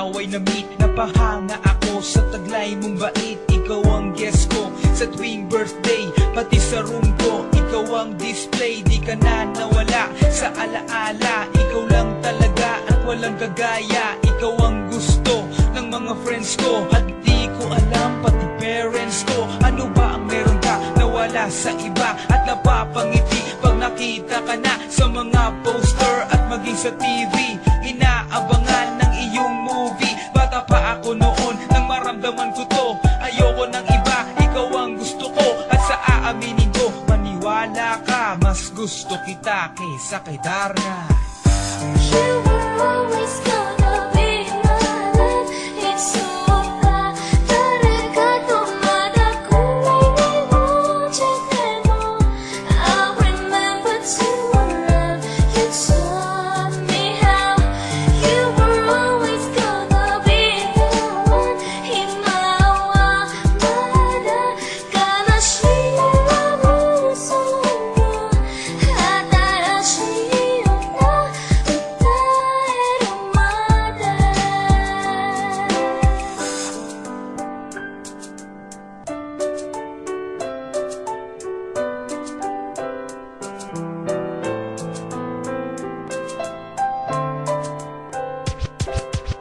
away na meet. Napahanga ako sa taglay mong bait. Ikaw ang guest ko sa tuwing birthday, pati sa room ko. Ikaw ang display, di ka na nawala sa alaala. Ikaw lang talaga at walang kagaya. Ikaw ang gusto ng mga friends ko, at di ko alam pati parents ko. Ano ba ang meron ka na wala sa iba, at napapangiti pag nakita ka na sa mga poster at maging sa TV. Inaabangan ng iyong movie. Bata pa ako noon nang maramdaman ko to. Ayoko ng iba, ikaw ang gusto ko. At sa aaminin ko, maniwala ka, mas gusto kita kaysa kay Darna. You were always gonna be my love. It's so bad. 다르가도 마다고 내 못했대도 I remember to love. You taught me how. You were always gonna be the one. 희망과 가나시와 무서워 하다라시오나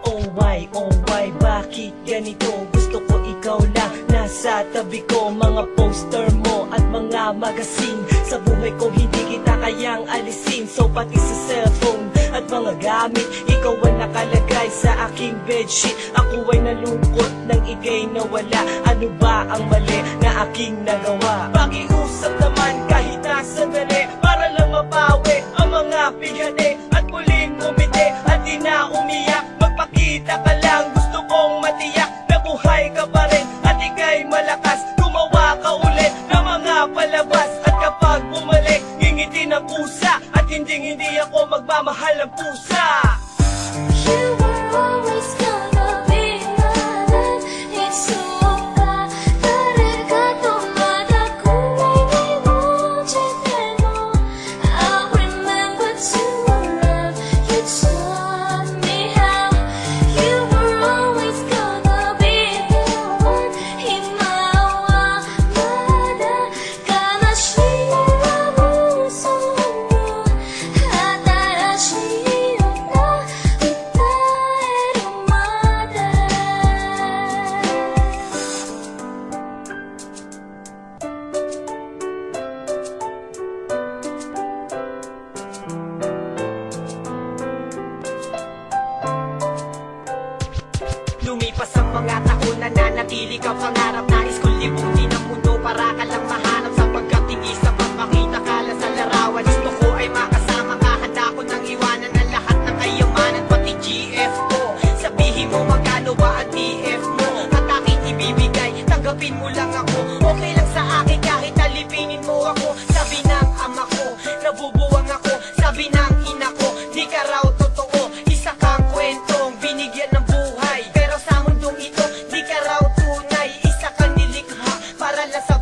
Oh why, bakit ganito? Gusto ko ikaw lang nasa tabi ko. Mga poster mo at mga magazine, sa buhay ko hindi kita kayang alisin. So pati sa cellphone at mga gamit, ikaw ang nakalagay sa aking bedsheet. Ako ay nalungkot nang ika'y nawala. Ano ba ang mali na aking nagawa? Pakiusap naman kahit na sandali, para lang mabawi ang mga bighani at muling umiti at di na umiyak. Magpakita ka lang, gusto kong matiyak na buhay ka pa rin at ika'y malakas. Gumawa ka ulit ng mga palabas, at kapag bumalik, ngingiti ng pusa, at hindi ako magmamahal ng pusa. You were always gonna be my love. It's so bad. 다르가도 마다고 내 못했대도 I remember to love. You taught me how. You were always gonna be the one. 희망과 가나시와 무서워 하다라시오나 Lumipas ang mga taon, nananatili ka pangarap. Nais kong libutin ang mundo para ka lang mahanap, sapagkat hindi sapat makita ka lang sa larawan. Gusto ko ay makasama ka, handa ko nang iwanan ang lahat ng kayamanan, pati GF ko. Sabihin mo magkano ba ang TF mo, at aking ibibigay, tanggapin mo lang ako. Okay lang sa akin kahit alipinin mo ako. Sabi ng ama ko, nabubuwang ako. Sabi ng ina ko, di ka raw totoo. Isa kang kwentong binigyan ng buhay, pero sa mundong ito, di ka raw tunay. Isa kang nilikha para lang sa